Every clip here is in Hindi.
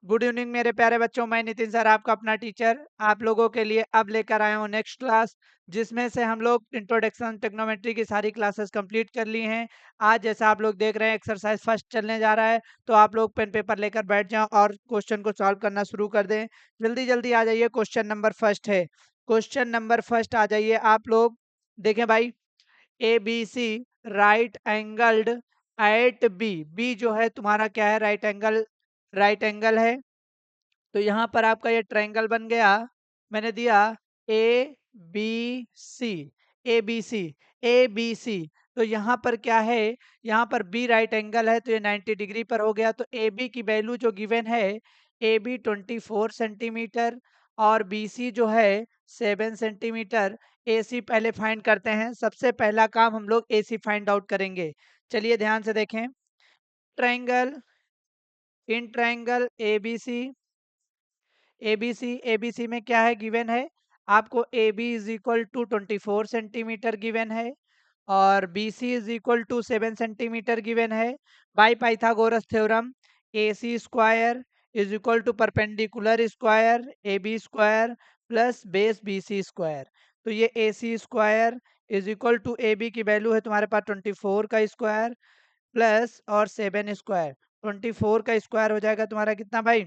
गुड इवनिंग मेरे प्यारे बच्चों, मैं नितिन सर आपका अपना टीचर आप लोगों के लिए अब लेकर आया हूँ नेक्स्ट क्लास, जिसमें से हम लोग इंट्रोडक्शन टेक्नोमेट्री की सारी क्लासेस कंप्लीट कर ली हैं। आज जैसा आप लोग देख रहे हैं एक्सरसाइज फर्स्ट चलने जा रहा है, तो आप लोग पेन पेपर लेकर बैठ जाएं और क्वेश्चन को सॉल्व करना शुरू कर दें। जल्दी जल्दी आ जाइए, क्वेश्चन नंबर फर्स्ट है। क्वेश्चन नंबर फर्स्ट आ जाइए आप लोग। देखें भाई, A B C right angled at B. B जो है तुम्हारा क्या है, राइट एंगल है। तो यहाँ पर आपका ये ट्रायंगल बन गया। मैंने दिया A B C, A B C, A B C. तो यहाँ पर क्या है, यहाँ पर बी राइट एंगल है, तो ये 90 डिग्री पर हो गया। तो ए बी की वैल्यू जो गिवन है, ए बी 24 सेंटीमीटर और बी सी जो है 7 सेंटीमीटर। ए सी पहले फाइंड करते हैं, सबसे पहला काम हम लोग ए सी फाइंड आउट करेंगे। चलिए ध्यान से देखें। Triangle, in triangle A B C, ABC में क्या है गिवन है आपको, A B is equal to 24 centimetre given है और B C is equal to 7 centimetre given है। By Pythagoras theorem A C square is equal to perpendicular square A B square plus base B C square. तो ये A C square is equal to A B की वैल्यू है तुम्हारे पास 24 का स्क्वायर प्लस और 7 स्क्वायर। 24 का स्क्वायर हो जाएगा तुम्हारा कितना भाई,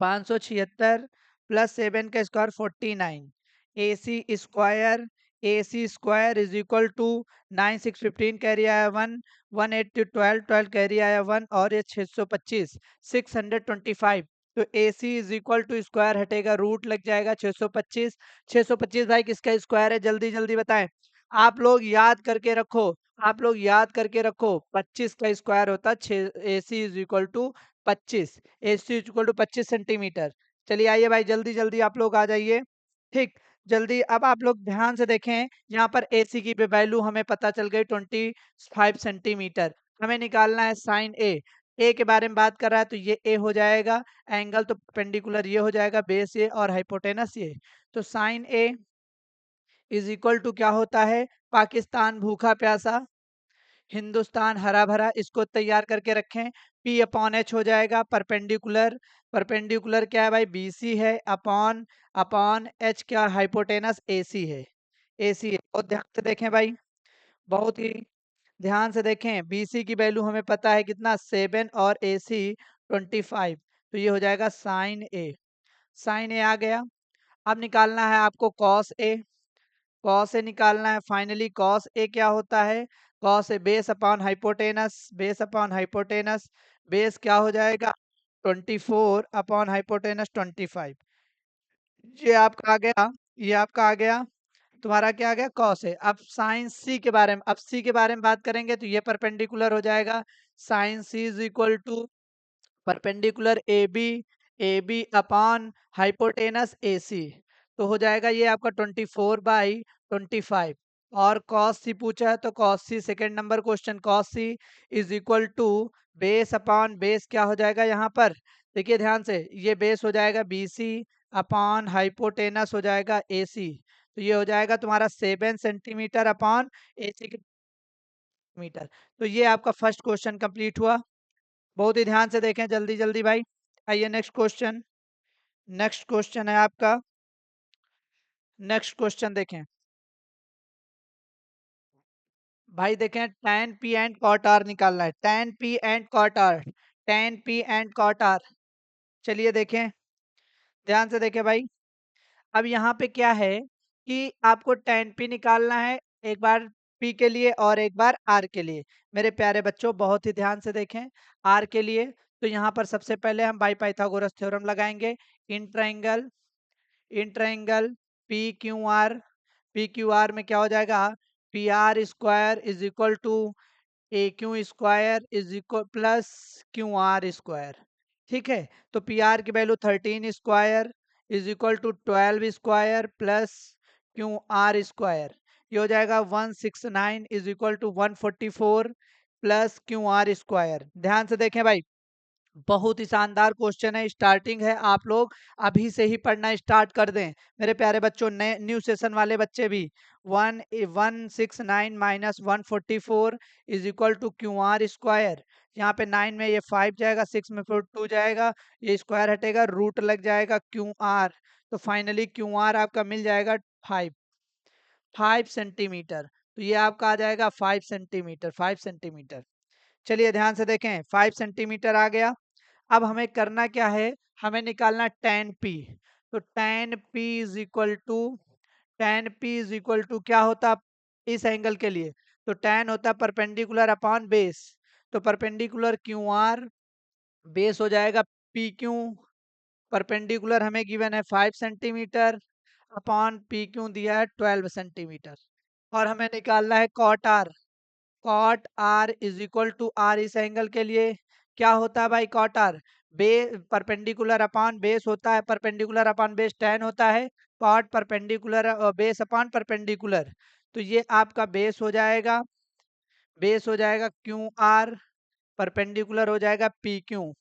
576 प्लस 7 का square 49। A C square, A C square is equal to 9 6 15 carry आया 1, 1 8 12 12 कैरी आया 1 और ये 625 625। तो A C is equal to square हटेगा रूट लग जाएगा 625। 625 भाई किसका स्क्वायर है, जल्दी जल्दी बताएं। आप लोग याद करके रखो, आप लोग याद करके रखो, 25 का स्क्वायर होता है 6। A C is equal to 25, A C equal to 25 centimetre. चलिए आइए भाई, जल्दी जल्दी आप लोग आ जाइए। ठीक, जल्दी। अब आप लोग ध्यान से देखें, यहाँ पर ए सी की वैल्यू हमें पता चल गई 25 सेंटीमीटर। हमें निकालना है साइन ए के बारे में बात कर रहा है, तो ये ए हो जाएगा। एंगल तो पेंडिकुलर ये हो जाएगा, बेस ये और हाइपोटेनस ये। तो sine A is equal to क्या होता है, पाकिस्तान भूखा प्यासा, हिंदुस्तान हरा भरा, इसको तैयार करके रखें। पी अपॉन एच हो जाएगा, परपेंडिकुलर, परपेंडिकुलर क्या है भाई, बी सी है, अपॉन अपॉन एच क्या, हाइपोटेनस ए सी है, ए सी है। और ध्यान से देखें भाई, बहुत ही ध्यान से देखें, बी सी की वैल्यू हमें पता है कितना, 7 और ए सी 25। तो ये हो जाएगा साइन ए, साइन ए आ गया। अब निकालना है आपको कॉस ए, कॉस ए निकालना है। फाइनली कॉस ए क्या होता है, cos A base upon hypotenuse, base upon hypotenuse, base क्या हो जाएगा 24 अपॉन हाइपोटेनस 25। ये आपका आ गया, ये आपका आ गया तुम्हारा क्या आ गया, कॉस है। अब साइन सी के बारे में, अब सी के बारे में बात करेंगे, तो ये परपेंडिकुलर हो जाएगा। Sine C is equal to perpendicular A B upon hypotenuse A C. तो हो जाएगा ये आपका 24/25। और कॉस सी पूछा है, तो cos C second number question, cos C is equal to base upon base क्या हो जाएगा यहाँ पर, देखिए ध्यान से, ये बेस हो जाएगा बी सी अपॉन हाइपोटेनस हो जाएगा ए सी। तो ये हो जाएगा तुम्हारा 7 सेंटीमीटर अपॉन ए सी मीटर। तो ये आपका फर्स्ट क्वेश्चन कंप्लीट हुआ। बहुत ही ध्यान से देखें, जल्दी जल्दी भाई। आइए नेक्स्ट क्वेश्चन, नेक्स्ट क्वेश्चन है आपका, नेक्स्ट क्वेश्चन देखें भाई। देखें tan p and cot r निकालना है, tan p and cot r, tan p and cot r। चलिए देखें, ध्यान से देखें भाई। अब यहाँ पे क्या है कि आपको tan p निकालना है, एक बार p के लिए और एक बार r के लिए। मेरे प्यारे बच्चों बहुत ही ध्यान से देखें, r के लिए तो यहाँ पर सबसे पहले हम बाई पाइथागोरस थ्योरम लगाएंगे। In triangle, in triangle P Q R, P Q R में क्या हो जाएगा, P R square is equal to A Q square is equal plus Q R square. ठीक है, तो पी आर की value 13 square is equal to 12 square plus Q R square. ये हो जाएगा 169 is equal to 144 plus Q R square. ध्यान से देखें भाई, बहुत ही शानदार क्वेश्चन है, स्टार्टिंग है, आप लोग अभी से ही पढ़ना स्टार्ट कर दें मेरे प्यारे बच्चों। नए न्यू सेशन वाले बच्चे भी 169 minus 144 is equal to Q R square. यहाँ पे 9 में ये 5 जाएगा, 6 में फिर 2 जाएगा, ये स्क्वायर हटेगा, रूट लग जाएगा क्यू आर। तो फाइनली क्यू आर आपका मिल जाएगा 5 सेंटीमीटर। तो ये आपका आ जाएगा 5 सेंटीमीटर, 5 सेंटीमीटर। चलिए ध्यान से देखें, 5 सेंटीमीटर आ गया। अब हमें करना क्या है, हमें निकालना tan p। तो tan p is equal to, tan p is equal to क्या होता इस एंगल के लिए, तो tan होता परपेंडिकुलर अपॉन बेस। तो परपेंडिकुलर क्यू आर, बेस हो जाएगा पी क्यू। परपेंडिकुलर हमें गिवन है 5 सेंटीमीटर, अपॉन पी क्यू दिया है 12 सेंटीमीटर। और हमें निकालना है cot R. Cot R is equal to R इस एंगल के लिए क्या होता है भाई, cot R be perpendicular upon base होता है, परपेंडिकुलर अपॉन बेस tan होता है, cot perpendicular base upon perpendicular. तो ये आपका बेस हो जाएगा, बेस हो जाएगा क्यू आर, परपेंडिकुलर हो जाएगा पी क्यू।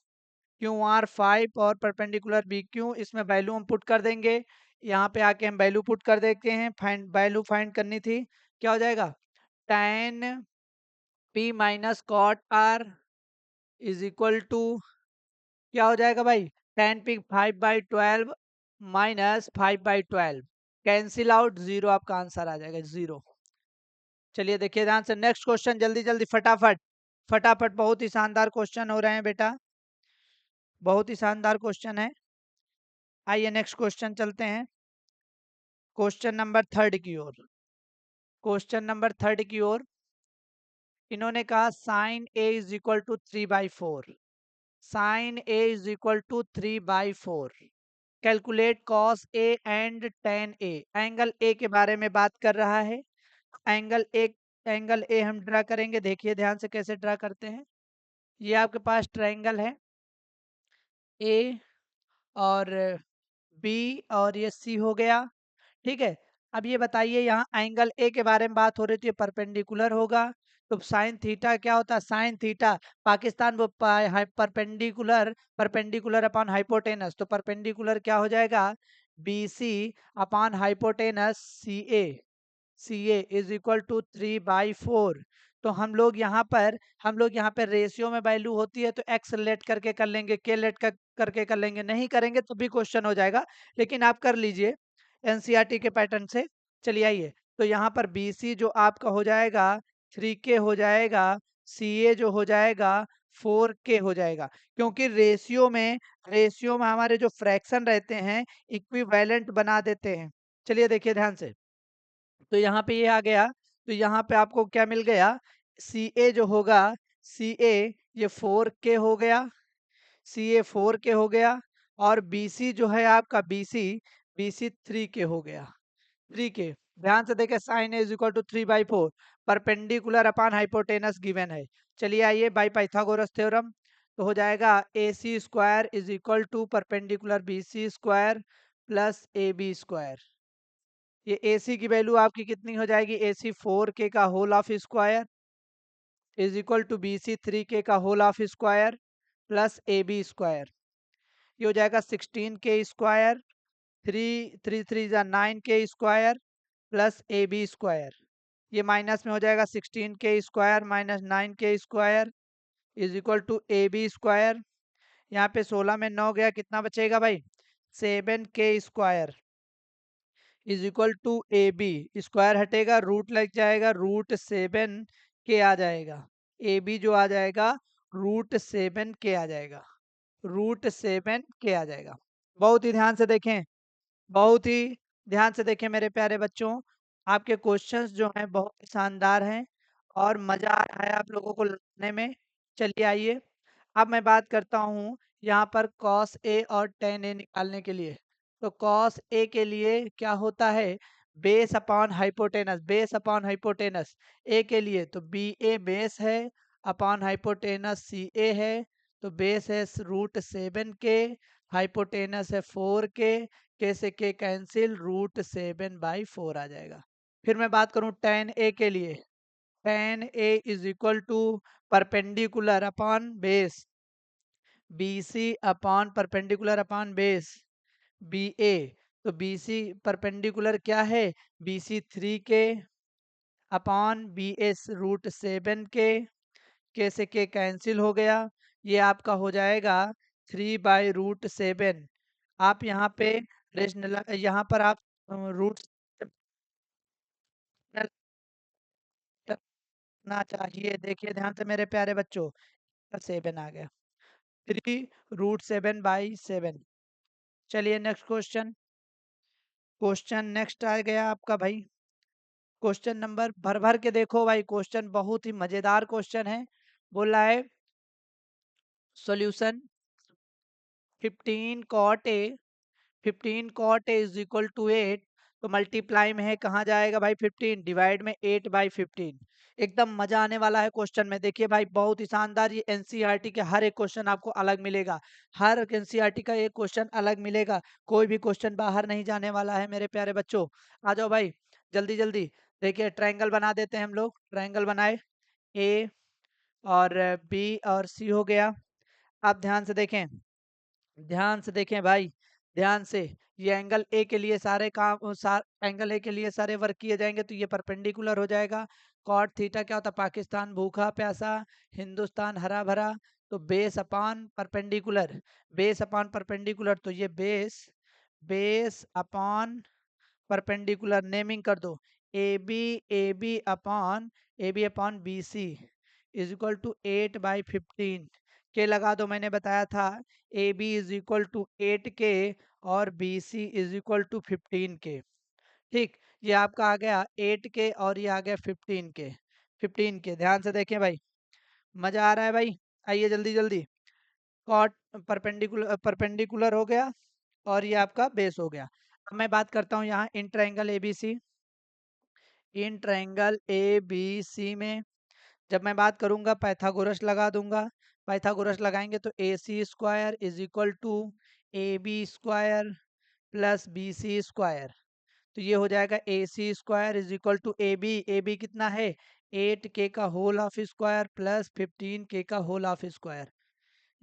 क्यू आर 5 और परपेंडिकुलर बी क्यू, इसमें वैल्यू हम पुट कर देंगे। यहाँ पे आके हम वैल्यू पुट कर देते हैं, फाइंड वैल्यू फाइंड करनी थी, क्या हो जाएगा, tan P minus cot R is equal to क्या हो जाएगा भाई, tan P 5/12 minus 5/12, cancel out, zero आपका आंसर आ जाएगा, जीरो। चलिए देखिए ध्यान से नेक्स्ट क्वेश्चन, जल्दी जल्दी फटाफट फटाफट, बहुत ही शानदार क्वेश्चन हो रहे हैं बेटा, बहुत ही शानदार क्वेश्चन है। आइए नेक्स्ट क्वेश्चन चलते हैं, क्वेश्चन नंबर थर्ड की ओर। क्वेश्चन नंबर थर्ड की ओर इन्होंने कहा sine A is equal to 3/4, sine A is equal to 3/4, calculate cos A and tan ए। एंगल ए के बारे में बात कर रहा है। एंगल ए, एंगल ए हम ड्रा करेंगे, देखिए ध्यान से कैसे ड्रा करते हैं। ये आपके पास ट्रायंगल है ए और बी और ये सी हो गया, ठीक है। अब ये बताइए, यहाँ एंगल ए के बारे में बात हो रही थी, परपेंडिकुलर होगा। तो साइन थीटा क्या होता है, साइन थीटा पाकिस्तान वो परपेंडिकुलर, परपेंडिकुलर अपॉन हाइपोटेनस, तो परपेंडिकुलर क्या हो जाएगा, B C upon hypotenuse C A, C A is equal to 3/4। तो हम लोग यहाँ पर रेशियो में वैल्यू होती है तो एक्स लेट करके कर लेंगे, के लेट करके कर लेंगे, नहीं करेंगे तो भी क्वेश्चन हो जाएगा, लेकिन आप कर लीजिए एनसीईआरटी के पैटर्न से। चलिए आइए, तो यहाँ पर बी सी जो आपका हो जाएगा 3K हो जाएगा, सी ए जो हो जाएगा 4K हो जाएगा, क्योंकि रेशियो में हमारे जो फ्रैक्शन रहते हैं इक्विवेलेंट बना देते हैं। चलिए देखिए ध्यान से, तो यहाँ पे ये आ गया, तो यहाँ पे आपको क्या मिल गया, सी ए जो होगा, सी ए ये 4K हो गया, सी ए 4K हो गया, और बी सी जो है आपका बी सी 3K हो गया, 3K। ध्यान से देखें, sine is equal to 3/4, perpendicular upon hypotenuse given है। चलिए आइए बाई पाइथागोरस थ्योरम, तो हो जाएगा A C square is equal to perpendicular B C square plus A B square. ये ए सी की वैल्यू आपकी कितनी हो जाएगी, ए सी 4K का whole of square is equal to B C 3K का whole of square plus A B square. ये हो जाएगा 16K square, three three three जा 9K square plus A B square. ये माइनस में हो जाएगा 16K square minus 9K square is equal to A B square. यहाँ पे 16 में 9 गया, कितना बचेगा भाई, 7K square is equal to A B, square हटेगा, रूट लग जाएगा, √7K आ जाएगा। ए बी जो आ जाएगा √7K आ जाएगा, √7K आ जाएगा। बहुत ही ध्यान से देखें, बहुत ही ध्यान से देखें मेरे प्यारे बच्चों, आपके क्वेश्चंस जो हैं बहुत ही शानदार हैं और मजा आ रहा है आप लोगों को लर्न में। चलिए आइए, अब मैं बात करता हूँ यहाँ पर कॉस ए और tan ए निकालने के लिए। तो कॉस ए के लिए क्या होता है, base upon hypotenuse, base upon hypotenuse. A के लिए तो बी ए बेस है, अपॉन हाइपोटेनस सी ए है, तो बेस है √7K, हाइपोटेनस है 4K, के से के कैंसिल, √7/4 आ जाएगा। फिर मैं बात करूं tan ए के लिए, tan A is equal to perpendicular upon base, B C upon perpendicular upon base B A. तो बी सी परपेंडिकुलर क्या है, बी सी 3 के अपॉन बी एस √7 के से के कैंसिल हो गया। ये आपका हो जाएगा 3/√7। आप यहाँ पे रेशनल, यहाँ पर आप रूट ना चाहिए। देखिए ध्यान से मेरे प्यारे बच्चों, 7 आ गया, 3√7/7। चलिए नेक्स्ट क्वेश्चन। क्वेश्चन नेक्स्ट आ गया आपका भाई, क्वेश्चन नंबर भर भर के देखो भाई, क्वेश्चन बहुत ही मजेदार क्वेश्चन है। बोल रहा है solution 15 cot A is equal to 8। तो मल्टीप्लाई में है, कहाँ जाएगा भाई 15, डिवाइड में 8/15। एकदम मजा आने वाला है क्वेश्चन में। देखिए भाई बहुत ही शानदार, ये एनसीईआरटी के हर एक क्वेश्चन आपको अलग मिलेगा, हर एनसीईआरटी का एक क्वेश्चन अलग मिलेगा, कोई भी क्वेश्चन बाहर नहीं जाने वाला है मेरे प्यारे बच्चों। आ जाओ भाई जल्दी जल्दी। देखिए ट्रायंगल बना देते हैं हम लोग, ट्रायंगल बनाए, ए और बी और सी हो गया। आप ध्यान से देखें, ध्यान से देखें भाई, ध्यान से। ये एंगल ए के लिए सारे काम एंगल ए के लिए सारे वर्क किए जाएंगे, तो ये परपेंडिकुलर हो जाएगा। कॉट थीटा क्या होता है, पाकिस्तान भूखा प्यासा, हिंदुस्तान हरा भरा। तो base upon perpendicular, base upon perpendicular, तो ये base, base upon perpendicular naming कर दो, A B upon B C is equal to 8/15 के लगा दो। मैंने बताया था A B is equal to 8 के और B C is equal to 15 के। ठीक, ये आपका आ गया 8 के और ये आ गया 15 के। ध्यान से देखें भाई, मजा आ रहा है भाई। आइए जल्दी जल्दी, कॉट परपेंडिकुलर परपेंडिकुलर हो गया और ये आपका बेस हो गया। अब मैं बात करता हूँ यहाँ in triangle ABC, in triangle A B C में जब मैं बात करूंगा पाइथागोरस लगा दूंगा। पाइथागोरस लगाएंगे तो A C square is equal to A B square plus B C square. तो ये हो जाएगा A C square is equal to A B कितना है, 8 के का होल ऑफ स्क्वायर प्लस 15 के का होल ऑफ स्क्वायर।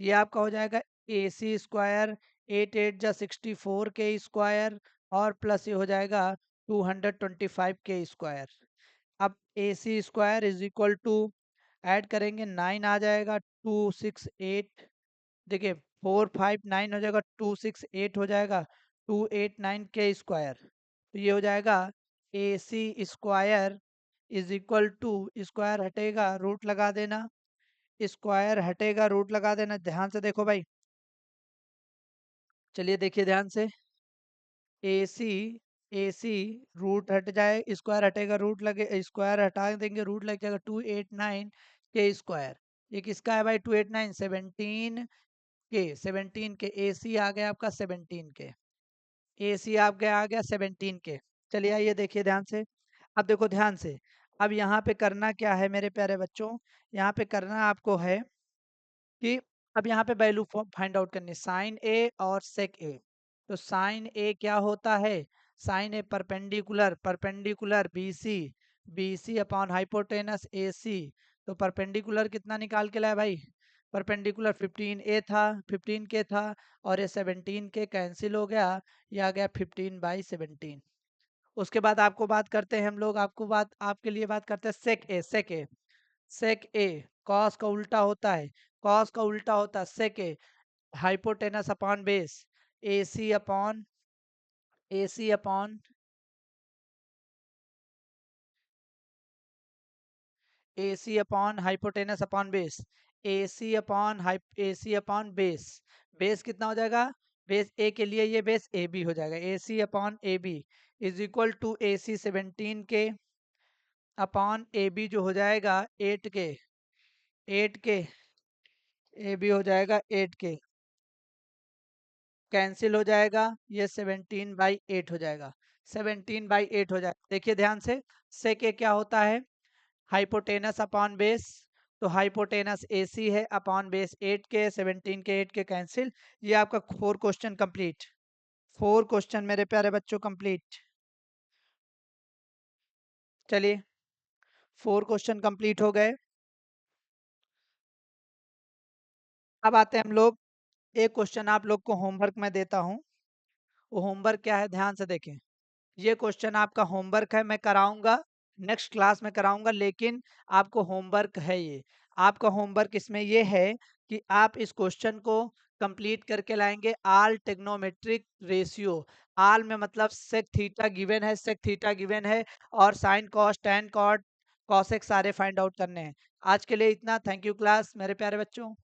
ये आपका हो जाएगा ए सी स्क्वायर, 8 8 जा 64 के स्क्वायर और प्लस ये हो जाएगा 225 के स्क्वायर। अब A C square is equal to add करेंगे 9 आ जाएगा, 268, देखिए 459 हो जाएगा, 268 हो जाएगा, 289 के स्क्वायर। तो ये हो जाएगा A C square is equal to, square हटेगा रूट लगा देना, स्क्वायर हटेगा रूट लगा देना। ध्यान से देखो भाई, चलिए देखिए ध्यान से, ए सी, ए सी रूट हट जाए, स्क्वायर हटेगा रूट लगे, स्क्वायर हटा देंगे रूट लग जाएगा, 289 के स्क्वायर। ये किसका है भाई, 289, 17 के ए सी आ गया आपका 17 के, ए सी आप गया आ गया 17 के। चलिए आइए देखिए ध्यान से। अब देखो ध्यान से, अब यहाँ पे करना क्या है मेरे प्यारे बच्चों, यहाँ पे करना आपको है कि अब यहाँ पे वैल्यू फाइंड आउट करनी, साइन ए और सेक ए। तो साइन ए क्या होता है, sine A perpendicular, perpendicular B C, B C upon hypotenuse A C. तो परपेंडिकुलर कितना निकाल के लाया भाई, परपेंडिकुलर 15 ए था, 15 के था, और ये 17 के कैंसिल हो गया, ये आ गया 15/17। उसके बाद आपको बात करते हैं हम लोग, आपको बात आपके लिए बात करते हैं सेक ए, सेक ए, सेक ए कॉस का उल्टा होता है, कॉस का उल्टा होता है सेक ए, हाइपोटेनस अपॉन बेस, ए सी अपॉन, ए सी अपॉन, ए C upon hypotenuse upon base, ए सी अपॉन ए सी अपॉन बेस। बेस कितना हो जाएगा, बेस ए के लिए ये बेस ए बी हो जाएगा, A C upon A B is equal to A C 17 के अपॉन ए बी जो हो जाएगा 8 के, 8 के, ए बी हो जाएगा 8 के, कैंसिल हो जाएगा, ये 17/8 हो जाएगा, 17/8 हो जाएगा। देखिए ध्यान से, सेक ए क्या होता है, हाइपोटेनस अपॉन बेस, तो हाइपोटेनस ए सी है अपॉन बेस 8 के, 17 के 8 के कैंसिल। ये आपका 4 क्वेश्चन कंप्लीट, 4 क्वेश्चन मेरे प्यारे बच्चों कंप्लीट। चलिए 4 क्वेश्चन कंप्लीट हो गए। अब आते हैं हम लोग एक क्वेश्चन आप लोग को होमवर्क में देता हूँ। वो होमवर्क क्या है, ध्यान से देखें। ये क्वेश्चन आपका होमवर्क है, मैं कराऊंगा, नेक्स्ट क्लास में कराऊंगा, लेकिन आपको होमवर्क है ये। आपका होमवर्क इसमें ये है कि आप इस क्वेश्चन को कंप्लीट करके लाएंगे। आल टेग्नोमेट्रिक रेशियो, आल में मतलब सेक थीटा गिवन है, सेक थीटा गिवन है, और sine cos tan cot cosec सारे फाइंड आउट करने हैं। आज के लिए इतना। थैंक यू क्लास, मेरे प्यारे बच्चों।